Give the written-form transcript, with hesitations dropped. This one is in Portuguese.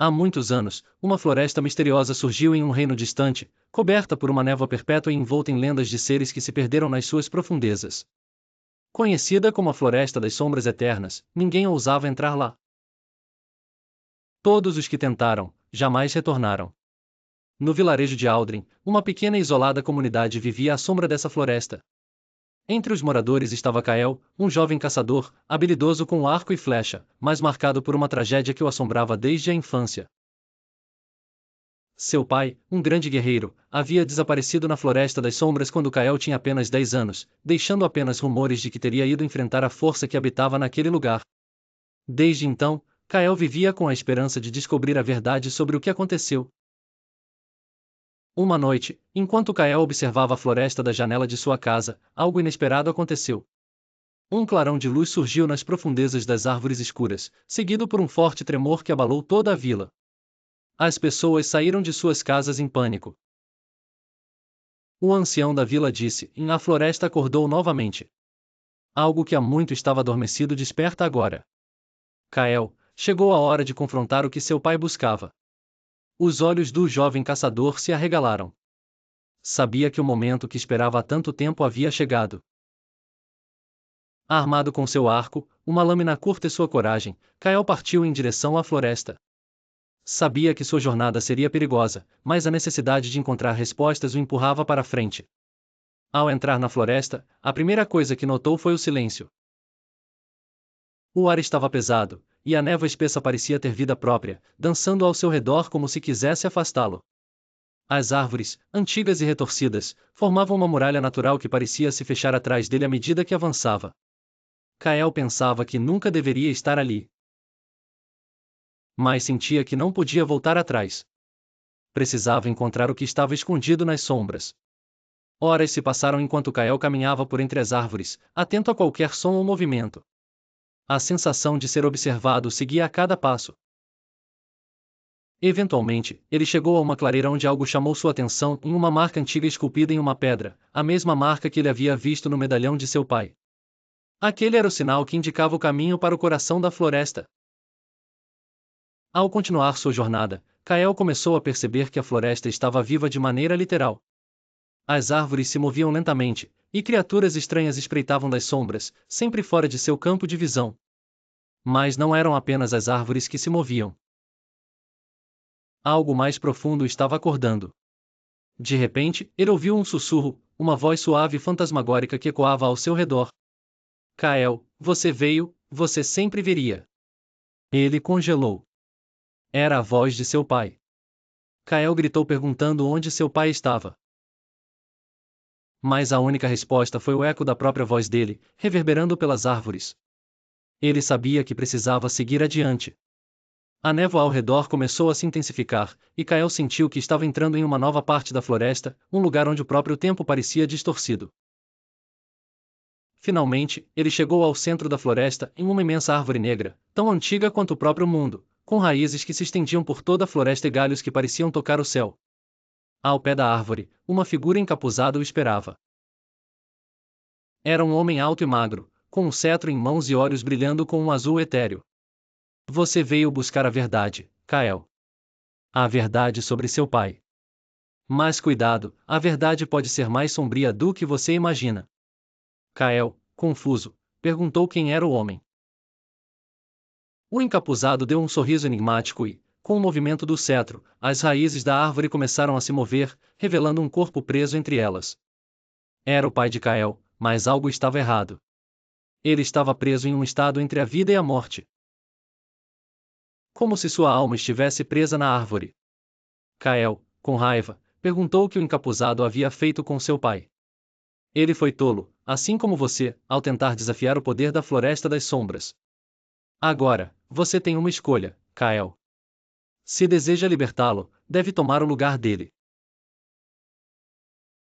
Há muitos anos, uma floresta misteriosa surgiu em um reino distante, coberta por uma névoa perpétua e envolta em lendas de seres que se perderam nas suas profundezas. Conhecida como a Floresta das Sombras Eternas, ninguém ousava entrar lá. Todos os que tentaram, jamais retornaram. No vilarejo de Aldrin, uma pequena e isolada comunidade vivia à sombra dessa floresta. Entre os moradores estava Kael, um jovem caçador, habilidoso com arco e flecha, mas marcado por uma tragédia que o assombrava desde a infância. Seu pai, um grande guerreiro, havia desaparecido na Floresta das Sombras quando Kael tinha apenas 10 anos, deixando apenas rumores de que teria ido enfrentar a força que habitava naquele lugar. Desde então, Kael vivia com a esperança de descobrir a verdade sobre o que aconteceu. Uma noite, enquanto Kael observava a floresta da janela de sua casa, algo inesperado aconteceu. Um clarão de luz surgiu nas profundezas das árvores escuras, seguido por um forte tremor que abalou toda a vila. As pessoas saíram de suas casas em pânico. O ancião da vila disse: A floresta acordou novamente. Algo que há muito estava adormecido desperta agora. Kael, chegou a hora de confrontar o que seu pai buscava. Os olhos do jovem caçador se arregalaram. Sabia que o momento que esperava há tanto tempo havia chegado. Armado com seu arco, uma lâmina curta e sua coragem, Kael partiu em direção à floresta. Sabia que sua jornada seria perigosa, mas a necessidade de encontrar respostas o empurrava para frente. Ao entrar na floresta, a primeira coisa que notou foi o silêncio. O ar estava pesado, e a névoa espessa parecia ter vida própria, dançando ao seu redor como se quisesse afastá-lo. As árvores, antigas e retorcidas, formavam uma muralha natural que parecia se fechar atrás dele à medida que avançava. Kael pensava que nunca deveria estar ali. Mas sentia que não podia voltar atrás. Precisava encontrar o que estava escondido nas sombras. Horas se passaram enquanto Kael caminhava por entre as árvores, atento a qualquer som ou movimento. A sensação de ser observado seguia a cada passo. Eventualmente, ele chegou a uma clareira onde algo chamou sua atenção, em uma marca antiga esculpida em uma pedra, a mesma marca que ele havia visto no medalhão de seu pai. Aquele era o sinal que indicava o caminho para o coração da floresta. Ao continuar sua jornada, Kael começou a perceber que a floresta estava viva de maneira literal. As árvores se moviam lentamente, e criaturas estranhas espreitavam das sombras, sempre fora de seu campo de visão. Mas não eram apenas as árvores que se moviam. Algo mais profundo estava acordando. De repente, ele ouviu um sussurro, uma voz suave e fantasmagórica que ecoava ao seu redor. Kael, você veio, você sempre viria. Ele congelou. Era a voz de seu pai. Kael gritou perguntando onde seu pai estava. Mas a única resposta foi o eco da própria voz dele, reverberando pelas árvores. Ele sabia que precisava seguir adiante. A névoa ao redor começou a se intensificar, e Kael sentiu que estava entrando em uma nova parte da floresta, um lugar onde o próprio tempo parecia distorcido. Finalmente, ele chegou ao centro da floresta, em uma imensa árvore negra, tão antiga quanto o próprio mundo, com raízes que se estendiam por toda a floresta e galhos que pareciam tocar o céu. Ao pé da árvore, uma figura encapuzada o esperava. Era um homem alto e magro, com um cetro em mãos e olhos brilhando com um azul etéreo. Você veio buscar a verdade, Kael. A verdade sobre seu pai. Mas cuidado, a verdade pode ser mais sombria do que você imagina. Kael, confuso, perguntou quem era o homem. O encapuzado deu um sorriso enigmático e, com o movimento do cetro, as raízes da árvore começaram a se mover, revelando um corpo preso entre elas. Era o pai de Kael, mas algo estava errado. Ele estava preso em um estado entre a vida e a morte. Como se sua alma estivesse presa na árvore. Kael, com raiva, perguntou o que o encapuzado havia feito com seu pai. Ele foi tolo, assim como você, ao tentar desafiar o poder da Floresta das Sombras. Agora, você tem uma escolha, Kael. Se deseja libertá-lo, deve tomar o lugar dele.